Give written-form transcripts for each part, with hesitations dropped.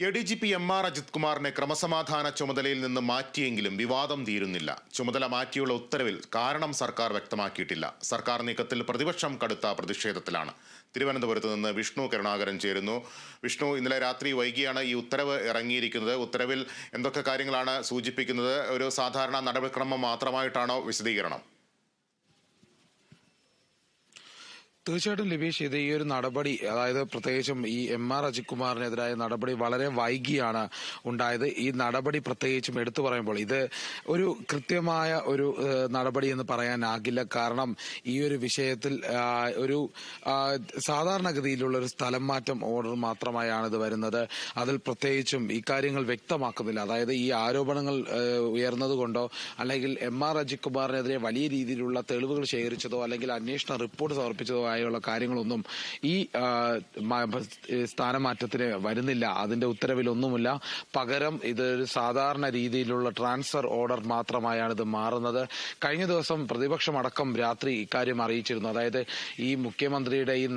ADGP MR Ajith കുമാറിനെ ക്രമസമാധാന ചുമതലയിൽ നിന്ന് മാറ്റിയെങ്കിലും വിവാദം തീരുന്നില്ല. ചുമതല മാറ്റിയുള്ള ഉത്തരവിൽ കാരണം സർക്കാർ വ്യക്തമാക്കിയിട്ടില്ല. സർക്കാർ നീക്കത്തിൽ പ്രതിപക്ഷം കടുത്ത പ്രതിഷേധത്തിലാണ്. തിരുവനന്തപുരത്ത് നിന്ന് വിഷ്ണു കരുണാകരൻ ചേരുന്നു. വിഷ്ണു, ഇന്നലെ രാത്രി വൈകിയാണ് ഈ ഉത്തരവ് ഇറങ്ങിയിരിക്കുന്നത്. ഉത്തരവിൽ എന്തൊക്കെ കാര്യങ്ങളാണ് സൂചിപ്പിക്കുന്നത്? ഒരു സാധാരണ നടപടിക്രമം മാത്രമായിട്ടാണോ വിശദീകരണം? തീർച്ചയായിട്ടും ലിബീഷ്, ഇത് ഈ ഒരു നടപടി, അതായത് പ്രത്യേകിച്ചും ഈ MR അജിത് കുമാറിനെതിരായ നടപടി വളരെ വൈകിയാണ് ഉണ്ടായത്. ഈ നടപടി പ്രത്യേകിച്ചും എടുത്തു പറയുമ്പോൾ ഇത് ഒരു കൃത്യമായ ഒരു നടപടി എന്ന് പറയാനാകില്ല. കാരണം ഈ ഒരു വിഷയത്തിൽ ഒരു സാധാരണഗതിയിലുള്ള ഒരു സ്ഥലം മാറ്റം ഓർഡർ മാത്രമായാണ് ഇത് വരുന്നത്. അതിൽ പ്രത്യേകിച്ചും ഇക്കാര്യങ്ങൾ വ്യക്തമാക്കുന്നില്ല. അതായത് ഈ ആരോപണങ്ങൾ ഉയർന്നതുകൊണ്ടോ അല്ലെങ്കിൽ MR അജിത് കുമാറിനെതിരെ വലിയ രീതിയിലുള്ള തെളിവുകൾ ശേഖരിച്ചതോ അല്ലെങ്കിൽ അന്വേഷണ റിപ്പോർട്ട് സമർപ്പിച്ചതോ ആയുള്ള കാര്യങ്ങളൊന്നും ഈ സ്ഥാനമാറ്റത്തിന് വരുന്നില്ല. അതിന്റെ ഉത്തരവിലൊന്നുമില്ല. പകരം ഇതൊരു സാധാരണ രീതിയിലുള്ള ട്രാൻസ്ഫർ ഓർഡർ മാത്രമായാണ് ഇത് മാറുന്നത്. കഴിഞ്ഞ ദിവസം പ്രതിപക്ഷം അടക്കം രാത്രി ഇക്കാര്യം അറിയിച്ചിരുന്നു. അതായത് ഈ മുഖ്യമന്ത്രിയുടെ ഈ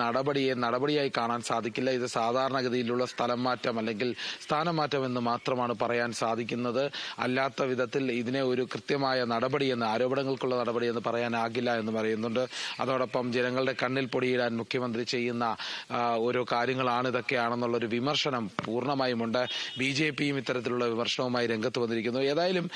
നടപടിയായി കാണാൻ സാധിക്കില്ല. ഇത് സാധാരണഗതിയിലുള്ള സ്ഥലം മാറ്റം അല്ലെങ്കിൽ സ്ഥാനമാറ്റം എന്ന് മാത്രമാണ് പറയാൻ സാധിക്കുന്നത്. അല്ലാത്ത വിധത്തിൽ ഇതിനെ ഒരു കൃത്യമായ നടപടിയെന്ന്, ആരോപണങ്ങൾക്കുള്ള നടപടിയെന്ന് പറയാനാകില്ല എന്ന് പറയുന്നുണ്ട്. അതോടൊപ്പം ജനങ്ങളുടെ കണ്ണിൽ പൊടിയിടാൻ മുഖ്യമന്ത്രി ചെയ്യുന്ന ഓരോ കാര്യങ്ങളാണ് ഇതൊക്കെയാണെന്നുള്ളൊരു വിമർശനം പൂർണ്ണമായുമുണ്ട്. BJPയും ഇത്തരത്തിലുള്ള വിമർശനവുമായി രംഗത്ത് വന്നിരിക്കുന്നു. ഏതായാലും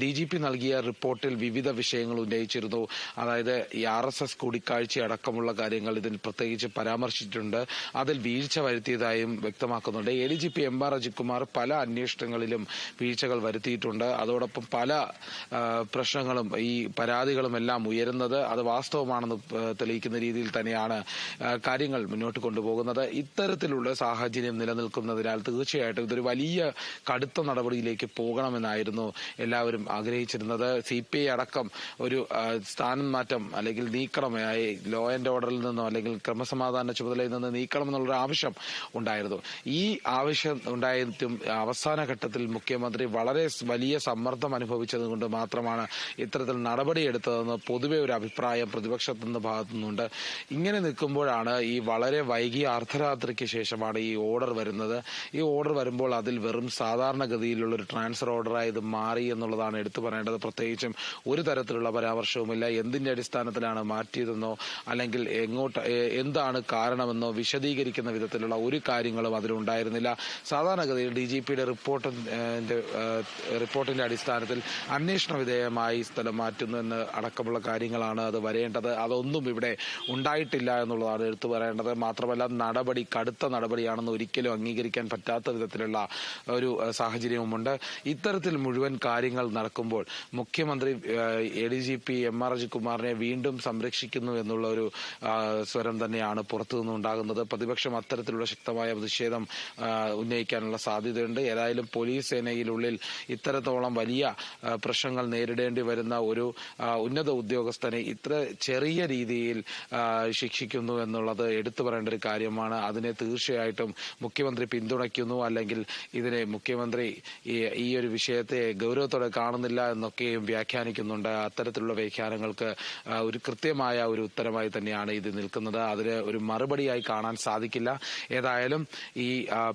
DGP നൽകിയ റിപ്പോർട്ടിൽ വിവിധ വിഷയങ്ങൾ ഉന്നയിച്ചിരുന്നു. അതായത് ഈ RSS കൂടിക്കാഴ്ച അടക്കമുള്ള കാര്യങ്ങൾ ഇതിൽ പ്രത്യേകിച്ച് പരാമർശിച്ചിട്ടുണ്ട്. അതിൽ വീഴ്ച വരുത്തിയതായും വ്യക്തമാക്കുന്നുണ്ട്. ADGP MR അജിത് കുമാർ പല അന്വേഷണങ്ങളിലും വീഴ്ചകൾ വരുത്തിയിട്ടുണ്ട്. അതോടൊപ്പം പല പ്രശ്നങ്ങളും ഈ പരാതികളും എല്ലാം ഉയരുന്നത് അത് വാസ്തവമാണെന്ന് തെളിയിക്കുന്ന രീതിയിൽ തന്നെയാണ് കാര്യങ്ങൾ മുന്നോട്ട് കൊണ്ടുപോകുന്നത്. ഇത്തരത്തിലുള്ള സാഹചര്യം നിലനിൽക്കുന്നതിനാൽ തീർച്ചയായിട്ടും ഇതൊരു വലിയ കടുത്ത നടപടിയിലേക്ക് പോകണമെന്നായിരുന്നു എല്ലാവരും ആഗ്രഹിച്ചിരുന്നത്. CPI അടക്കം ഒരു സ്ഥാനം മാറ്റം അല്ലെങ്കിൽ നീക്കണം, ലോ ആൻഡ് ഓർഡറിൽ നിന്നോ അല്ലെങ്കിൽ ക്രമസമാധാന ചുമതലയിൽ നിന്ന് നീക്കണം എന്നുള്ളൊരു ആവശ്യം ഉണ്ടായിരുന്നു. ഈ ആവശ്യം ഉണ്ടായിട്ടും അവസാന ഘട്ടത്തിൽ മുഖ്യമന്ത്രി വളരെ വലിയ സമ്മർദ്ദം അനുഭവിച്ചതുകൊണ്ട് മാത്രമാണ് ഇത്തരത്തിൽ നടപടിയെടുത്തതെന്ന് പൊതുവെ ഒരു അഭിപ്രായം പ്രതിപക്ഷത്തിന്റെ ഭാഗത്തു നിന്നുണ്ട്. ഇങ്ങനെ നിൽക്കുമ്പോഴാണ് ഈ വളരെ വൈകിയ അർദ്ധരാത്രിക്ക് ശേഷമാണ് ഈ ഓർഡർ വരുന്നത്. ഈ ഓർഡർ വരുമ്പോൾ അതിൽ വെറും സാധാരണഗതിയിലുള്ള ഒരു ട്രാൻസ്ഫർ ഓർഡറായി ഇത് മാറി എന്നുള്ളതാണ് എടുത്തു പറയേണ്ടത്. പ്രത്യേകിച്ചും ഒരു തരത്തിലുള്ള പരാമർശവുമില്ല. എന്തിന്റെ അടിസ്ഥാനത്തിലാണ് മാറ്റിയതെന്നോ അല്ലെങ്കിൽ എന്താണ് കാരണമെന്നോ വിശദീകരിക്കുന്ന വിധത്തിലുള്ള ഒരു കാര്യങ്ങളും അതിലുണ്ടായിരുന്നില്ല. സാധാരണഗതിയിൽ DGPയുടെ റിപ്പോർട്ടിന്റെ അടിസ്ഥാനത്തിൽ അന്വേഷണ വിധേയമായി സ്ഥലം മാറ്റുന്നു എന്ന് അടക്കമുള്ള കാര്യങ്ങളാണ് അത് വരേണ്ടത്. അതൊന്നും ഇവിടെ ഉണ്ടായിട്ടില്ല എന്നുള്ളതാണ് എടുത്തു പറയേണ്ടത്. മാത്രമല്ല, നടപടി കടുത്ത നടപടിയാണെന്ന് ഒരിക്കലും അംഗീകരിക്കാൻ പറ്റാത്ത വിധത്തിലുള്ള ഒരു സാഹചര്യവുമുണ്ട്. ഇത്തരത്തിൽ മുഴുവൻ കാര്യങ്ങൾ നടക്കുമ്പോൾ മുഖ്യമന്ത്രി ADGP MR അജിത് കുമാറിനെ വീണ്ടും സംരക്ഷിക്കുന്നു എന്നുള്ള ഒരു സ്വരം തന്നെയാണ് പുറത്തുനിന്നുണ്ടാകുന്നത്. പ്രതിപക്ഷം അത്തരത്തിലുള്ള ശക്തമായ പ്രതിഷേധം ഉന്നയിക്കാനുള്ള സാധ്യതയുണ്ട്. ഏതായാലും പോലീസ് സേനയിലുള്ളിൽ ഇത്തരത്തോളം വലിയ പ്രശ്നങ്ങൾ നേരിടേണ്ടി വരുന്ന ഒരു ഉന്നത ഉദ്യോഗസ്ഥനെ ഇത്ര ചെറിയ രീതിയിൽ ശിക്ഷിക്കുന്നു എന്നുള്ളത് എടുത്തു പറയേണ്ട ഒരു കാര്യമാണ്. അതിനെ തീർച്ചയായിട്ടും മുഖ്യമന്ത്രി പിന്തുണയ്ക്കുന്നു. അല്ലെങ്കിൽ ഇതിനെ മുഖ്യമന്ത്രി ഈ ഒരു വിഷയത്തെ ഗൗരവത്തോടെ കാണുന്നില്ല എന്നൊക്കെയും വ്യാഖ്യാനിക്കുന്നുണ്ട്. അത്തരത്തിലുള്ള വ്യാഖ്യാനങ്ങൾക്ക് ഒരു കൃത്യമായ ഒരു ഉത്തരമായി തന്നെയാണ് ഇത് നിൽക്കുന്നത്. അതിന് ഒരു മറുപടിയായി കാണാൻ സാധിക്കില്ല. ഏതായാലും ഈ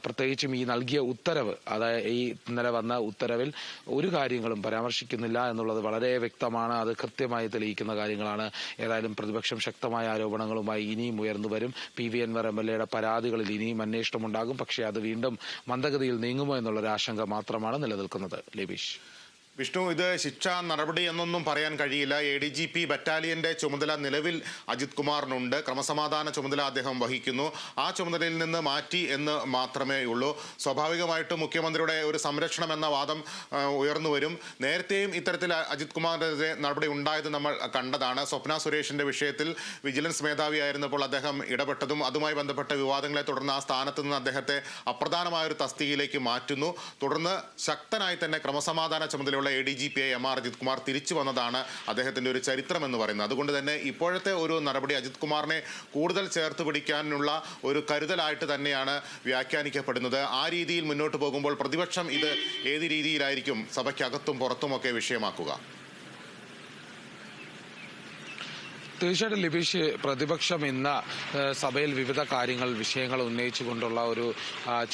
പ്രത്യേകിച്ചും ഈ നൽകിയ ഉത്തരവ്, അതായത് ഈ ഇന്നലെ വന്ന ഉത്തരവിൽ ഒരു കാര്യങ്ങളും പരാമർശിക്കുന്നില്ല എന്നുള്ളത് വളരെ വ്യക്തമാണ്. അത് കൃത്യമായി തെളിയിക്കുന്ന കാര്യങ്ങളാണ്. ഏതായാലും പ്രതിപക്ഷം ശക്തമായ ആരോപണങ്ങളുമായി ഇനിയും ഉയർന്നു വരും. PV അൻവർ MLAയുടെ പരാതികളിൽ ഇനിയും അന്വേഷണം ഉണ്ടാകും. പക്ഷേ അത് വീണ്ടും മന്ദഗതിയിൽ നീങ്ങുമോ എന്നുള്ളൊരു ആശങ്ക മാത്രമാണ് നിലനിൽക്കുന്നത്. ലിബീഷ്. വിഷ്ണു, ഇത് ശിക്ഷാ നടപടി എന്നൊന്നും പറയാൻ കഴിയില്ല. ADGP ബറ്റാലിയന്റെ ചുമതല നിലവിൽ അജിത് കുമാറിനുണ്ട്. ക്രമസമാധാന ചുമതല അദ്ദേഹം വഹിക്കുന്നു. ആ ചുമതലയിൽ നിന്ന് മാറ്റി എന്ന് മാത്രമേ ഉള്ളൂ. സ്വാഭാവികമായിട്ടും മുഖ്യമന്ത്രിയുടെ ഒരു സംരക്ഷണം എന്ന വാദം ഉയർന്നു വരും. നേരത്തെയും ഇത്തരത്തിൽ അജിത് കുമാറിനെതിരെ നടപടി ഉണ്ടായത് നമ്മൾ കണ്ടതാണ്. സ്വപ്ന സുരേഷിന്റെ വിഷയത്തിൽ വിജിലൻസ് മേധാവിയായിരുന്നപ്പോൾ അദ്ദേഹം ഇടപെട്ടതും അതുമായി ബന്ധപ്പെട്ട വിവാദങ്ങളെ തുടർന്ന് ആ സ്ഥാനത്ത് നിന്ന് അദ്ദേഹത്തെ അപ്രധാനമായ ഒരു തസ്തികയിലേക്ക് മാറ്റുന്നു. തുടർന്ന് ശക്തനായി തന്നെ ക്രമസമാധാന ചുമതല ADGP MR അജിത് കുമാർ തിരിച്ചു വന്നതാണ് അദ്ദേഹത്തിന്റെ ഒരു ചരിത്രം എന്ന് പറയുന്നത്. അതുകൊണ്ട് തന്നെ ഇപ്പോഴത്തെ ഒരു നടപടി അജിത് കുമാറിനെ കൂടുതൽ ചേർത്ത് പിടിക്കാനുള്ള ഒരു കരുതലായിട്ട് തന്നെയാണ് വ്യാഖ്യാനിക്കപ്പെടുന്നത്. ആ രീതിയിൽ മുന്നോട്ട് പോകുമ്പോൾ പ്രതിപക്ഷം ഇത് ഏത് രീതിയിലായിരിക്കും സഭയ്ക്കകത്തും പുറത്തുമൊക്കെ വിഷയമാക്കുക? തീർച്ചയായിട്ടും ലിബീഷ്, പ്രതിപക്ഷം ഇന്ന് സഭയിൽ വിവിധ വിഷയങ്ങൾ ഉന്നയിച്ചുകൊണ്ടുള്ള ഒരു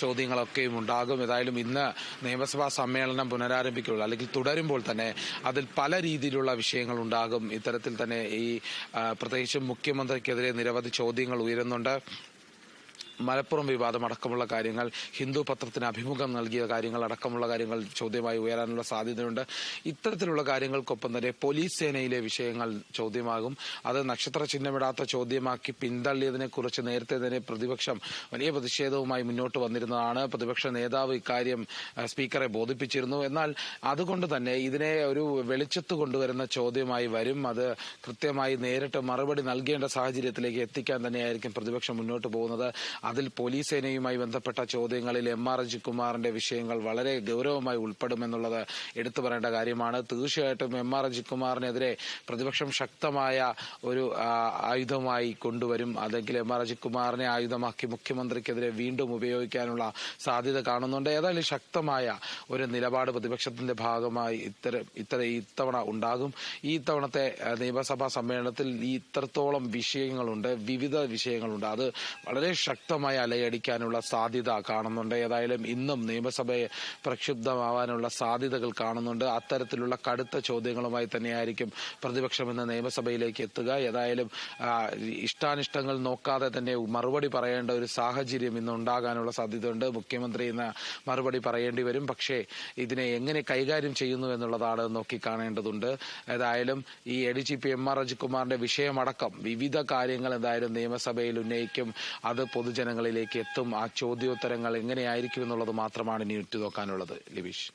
ചോദ്യങ്ങളൊക്കെയും ഉണ്ടാകും. ഏതായാലും ഇന്ന് നിയമസഭാ സമ്മേളനം പുനരാരംഭിക്കുകയുള്ളൂ, അല്ലെങ്കിൽ തുടരുമ്പോൾ തന്നെ അതിൽ പല രീതിയിലുള്ള വിഷയങ്ങൾ ഉണ്ടാകും. ഇത്തരത്തിൽ തന്നെ പ്രത്യേകിച്ചും മുഖ്യമന്ത്രിക്കെതിരെ നിരവധി ചോദ്യങ്ങൾ ഉയരുന്നുണ്ട്. മലപ്പുറം വിവാദം അടക്കമുള്ള കാര്യങ്ങൾ, ഹിന്ദു പത്രത്തിന് അഭിമുഖം നൽകിയ കാര്യങ്ങൾ അടക്കമുള്ള കാര്യങ്ങൾ ചോദ്യമായി ഉയരാനുള്ള സാധ്യതയുണ്ട്. ഇത്തരത്തിലുള്ള കാര്യങ്ങൾക്കൊപ്പം തന്നെ പോലീസ് സേനയിലെ വിഷയങ്ങൾ ചോദ്യമാകും. അത് നക്ഷത്ര ചിഹ്നമിടാത്ത ചോദ്യമാക്കി പിന്തള്ളിയതിനെക്കുറിച്ച് നേരത്തെ തന്നെ പ്രതിപക്ഷം വലിയ പ്രതിഷേധവുമായി മുന്നോട്ട് വന്നിരുന്നതാണ്. പ്രതിപക്ഷ നേതാവ് ഇക്കാര്യം സ്പീക്കറെ ബോധിപ്പിച്ചിരുന്നു. എന്നാൽ അതുകൊണ്ട് തന്നെ ഇതിനെ ഒരു വെളിച്ചത്ത് കൊണ്ടുവരുന്ന ചോദ്യമായി വരും. അത് കൃത്യമായി നേരിട്ട് മറുപടി നൽകേണ്ട സാഹചര്യത്തിലേക്ക് എത്തിക്കാൻ തന്നെയായിരിക്കും പ്രതിപക്ഷം മുന്നോട്ട് പോകുന്നത്. അതിൽ പോലീസ് സേനയുമായി ബന്ധപ്പെട്ട ചോദ്യങ്ങളിൽ MR അജിത്കുമാറിന്റെ വിഷയങ്ങൾ വളരെ ഗൗരവമായി ഉൾപ്പെടുമെന്നുള്ളത് എടുത്തു പറയേണ്ട കാര്യമാണ്. തീർച്ചയായിട്ടും MR അജിത്കുമാറിനെതിരെ പ്രതിപക്ഷം ശക്തമായ ഒരു ആയുധമായി കൊണ്ടുവരും. അല്ലെങ്കിൽ MR അജിത്കുമാറിനെ ആയുധമാക്കി മുഖ്യമന്ത്രിക്കെതിരെ വീണ്ടും ഉപയോഗിക്കാനുള്ള സാധ്യത കാണുന്നുണ്ട്. ഏതായാലും ശക്തമായ ഒരു നിലപാട് പ്രതിപക്ഷത്തിന്റെ ഭാഗമായി ഇത്തവണ ഉണ്ടാകും. ഈ തവണത്തെ നിയമസഭാ സമ്മേളനത്തിൽ ഇത്രത്തോളം വിഷയങ്ങളുണ്ട്, വിവിധ വിഷയങ്ങളുണ്ട്. അത് വളരെ ശക്തമായി അലയടിക്കാനുള്ള സാധ്യത കാണുന്നുണ്ട്. ഏതായാലും ഇന്നും നിയമസഭയെ പ്രക്ഷുബ്ധമാവാനുള്ള സാധ്യതകൾ കാണുന്നുണ്ട്. അത്തരത്തിലുള്ള കടുത്ത ചോദ്യങ്ങളുമായി തന്നെയായിരിക്കും പ്രതിപക്ഷം ഇന്ന് നിയമസഭയിലേക്ക് എത്തുക. ഏതായാലും ഇഷ്ടാനിഷ്ടങ്ങൾ നോക്കാതെ തന്നെ മറുപടി പറയേണ്ട ഒരു സാഹചര്യം ഇന്ന് ഉണ്ടാകാനുള്ള സാധ്യതയുണ്ട്. മുഖ്യമന്ത്രി ഇന്ന് മറുപടി പറയേണ്ടി വരും. പക്ഷേ ഇതിനെ എങ്ങനെ കൈകാര്യം ചെയ്യുന്നു എന്നുള്ളതാണ് നോക്കിക്കാണേണ്ടതുണ്ട്. ഏതായാലും ഈ ADGP MR അജിത്കുമാറിന്റെ വിഷയമടക്കം വിവിധ കാര്യങ്ങൾ എന്തായാലും നിയമസഭയിൽ ഉന്നയിക്കും. അത് പൊതുജനങ്ങളിലേക്ക് എത്തും. ആ ചോദ്യോത്തരങ്ങൾ എങ്ങനെയായിരിക്കും എന്നുള്ളത് മാത്രമാണ് ഇനി ഉറ്റുനോക്കാനുള്ളത്. ലിബീഷ്,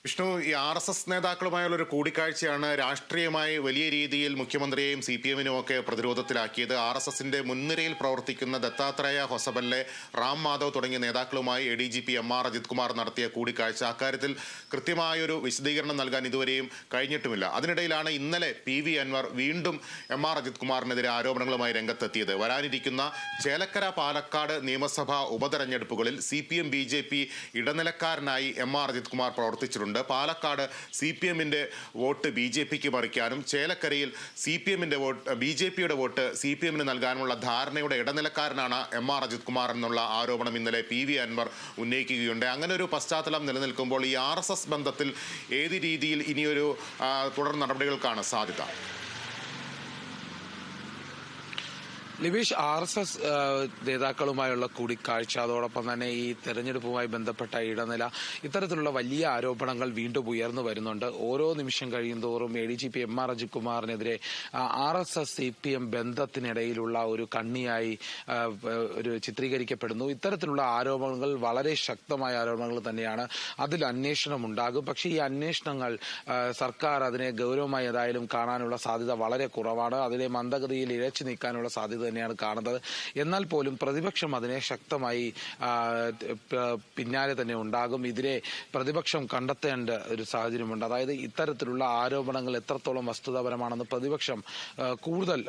വിഷ്ണു, ഈ RSS നേതാക്കളുമായുള്ള ഒരു കൂടിക്കാഴ്ചയാണ് രാഷ്ട്രീയമായി വലിയ രീതിയിൽ മുഖ്യമന്ത്രിയെയും CPM-നും ഒക്കെ പ്രതിരോധത്തിലാക്കിയത്. RSSന്റെ മുൻനിരയിൽ പ്രവർത്തിക്കുന്ന ദത്താത്രേയ ഹൊസബല്ലെ, റാം മാധവ് തുടങ്ങിയ നേതാക്കളുമായി ADGP MR അജിത്കുമാർ നടത്തിയ കൂടിക്കാഴ്ച. അക്കാര്യത്തിൽ കൃത്യമായൊരു വിശദീകരണം നൽകാൻ ഇതുവരെയും കഴിഞ്ഞിട്ടുമില്ല. അതിനിടയിലാണ് ഇന്നലെ PV അൻവർ വീണ്ടും MR അജിത്കുമാറിനെതിരെ ആരോപണങ്ങളുമായി രംഗത്തെത്തിയത്. വരാനിരിക്കുന്ന ചേലക്കര, പാലക്കാട് നിയമസഭാ ഉപതെരഞ്ഞെടുപ്പുകളിൽ CPM BJP ഇടനിലക്കാരനായി MR അജിത്കുമാർ പ്രവർത്തിച്ചിട്ടുണ്ട്. പാലക്കാട് CPM-ന്റെ വോട്ട് BJPക്ക് മറിക്കാനും ചേലക്കരയിൽ BJPയുടെ വോട്ട് CPM-ന് നൽകാനുമുള്ള ധാരണയുടെ ഇടനിലക്കാരനാണ് MR അജിത്കുമാർ എന്നുള്ള ആരോപണം ഇന്നലെ PV അൻവർ ഉന്നയിക്കുകയുണ്ട്. അങ്ങനെ ഒരു പശ്ചാത്തലം നിലനിൽക്കുമ്പോൾ ഈ RSS ബന്ധത്തിൽ ഏത് രീതിയിൽ ഇനിയൊരു തുടർ നടപടികൾക്കാണ് സാധ്യത? ലിബീഷ്, RSS നേതാക്കളുമായുള്ള കൂടിക്കാഴ്ച, അതോടൊപ്പം തന്നെ ഈ തെരഞ്ഞെടുപ്പുമായി ബന്ധപ്പെട്ട ഇടനില, ഇത്തരത്തിലുള്ള വലിയ ആരോപണങ്ങൾ വീണ്ടും ഉയർന്നു വരുന്നുണ്ട്. ഓരോ നിമിഷം കഴിയുന്തോറും ADGP MR അജിത്കുമാറിനെതിരെ RSS CPM ബന്ധത്തിനിടയിലുള്ള ഒരു കണ്ണിയായി ഒരു ചിത്രീകരിക്കപ്പെടുന്നു. ഇത്തരത്തിലുള്ള ആരോപണങ്ങൾ വളരെ ശക്തമായ ആരോപണങ്ങൾ തന്നെയാണ്. അതിൽ അന്വേഷണം ഉണ്ടാകും. പക്ഷേ ഈ അന്വേഷണങ്ങൾ സർക്കാർ അതിനെ ഗൗരവമായി ഏതായാലും കാണാനുള്ള സാധ്യത വളരെ കുറവാണ്. അതിനെ മന്ദഗതിയിൽ ഇഴച്ചു നീക്കാനുള്ള സാധ്യത തന്നെയാണ് കാണുന്നത്. എന്നാൽ പോലും പ്രതിപക്ഷം അതിനെ ശക്തമായി പിന്നാലെ തന്നെ ഉണ്ടാകും. ഇതിനെ പ്രതിപക്ഷം കണ്ടെത്തേണ്ട ഒരു സാഹചര്യമുണ്ട്. അതായത് ഇത്തരത്തിലുള്ള ആരോപണങ്ങൾ എത്രത്തോളം വസ്തുതാപരമാണെന്ന് പ്രതിപക്ഷം കൂടുതൽ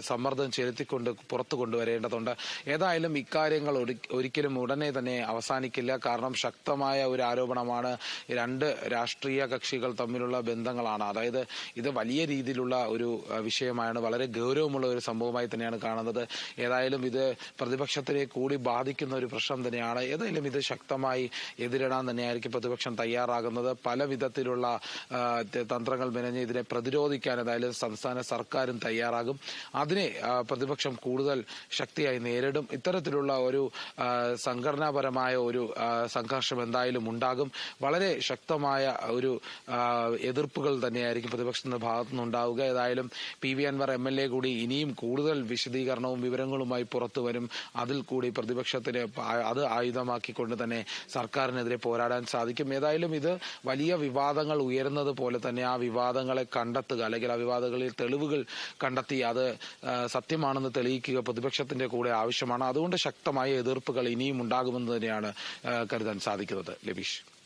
സമ്മർദ്ദം ചെലുത്തിക്കൊണ്ട് പുറത്തു കൊണ്ടുവരേണ്ടതുണ്ട്. ഏതായാലും ഇക്കാര്യങ്ങൾ ഒരിക്കലും ഉടനെ തന്നെ അവസാനിക്കില്ല. കാരണം ശക്തമായ ഒരു ആരോപണമാണ്. രണ്ട് രാഷ്ട്രീയ കക്ഷികൾ തമ്മിലുള്ള ബന്ധങ്ങളാണ്. അതായത് ഇത് വലിയ രീതിയിലുള്ള ഒരു വിഷയമാണ്. വളരെ ഗൗരവമുള്ള ഒരു സംഭവമായി തന്നെയാണ് കാണുന്നത്. ഏതായാലും ഇത് പ്രതിപക്ഷത്തിനെ കൂടി ബാധിക്കുന്ന ഒരു പ്രശ്നം തന്നെയാണ്. ഏതായാലും ഇത് ശക്തമായി എതിരിടാൻ തന്നെയായിരിക്കും പ്രതിപക്ഷം തയ്യാറാകുന്നത്. പല വിധത്തിലുള്ള തന്ത്രങ്ങൾ മെനഞ്ഞ് ഇതിനെ പ്രതിരോധിക്കാൻ ഏതായാലും സംസ്ഥാന സർക്കാരും തയ്യാറാകും. അതിനെ പ്രതിപക്ഷം കൂടുതൽ ശക്തിയായി നേരിടും. ഇത്തരത്തിലുള്ള ഒരു സംഘടനാപരമായ ഒരു സംഘർഷം എന്തായാലും ഉണ്ടാകും. വളരെ ശക്തമായ ഒരു എതിർപ്പുകൾ തന്നെയായിരിക്കും പ്രതിപക്ഷത്തിന്റെ ഭാഗത്തുനിന്നുണ്ടാവുക. ഏതായാലും PV അൻവർ MLA കൂടി ഇനിയും കൂടുതൽ വിശദീകരണവും വിവരങ്ങളുമായി പുറത്തു വരും. അതിൽ കൂടി പ്രതിപക്ഷത്തിന് അത് ആയുധമാക്കിക്കൊണ്ട് തന്നെ സർക്കാരിനെതിരെ പോരാടാൻ സാധിക്കും. ഏതായാലും ഇത് വലിയ വിവാദങ്ങൾ ഉയരുന്നത് പോലെ തന്നെ ആ വിവാദങ്ങളെ കണ്ടെത്തുക, അല്ലെങ്കിൽ ആ വിവാദങ്ങളിൽ തെളിവുകൾ കണ്ടെത്തി അത് സത്യമാണെന്ന് തെളിയിക്കുക പ്രതിപക്ഷത്തിന്റെ കൂടെ ആവശ്യമാണ്. അതുകൊണ്ട് ശക്തമായ എതിർപ്പുകൾ ഇനിയും ഉണ്ടാകുമെന്ന് തന്നെയാണ് കരുതാൻ സാധിക്കുന്നത്. ലബീഷ്.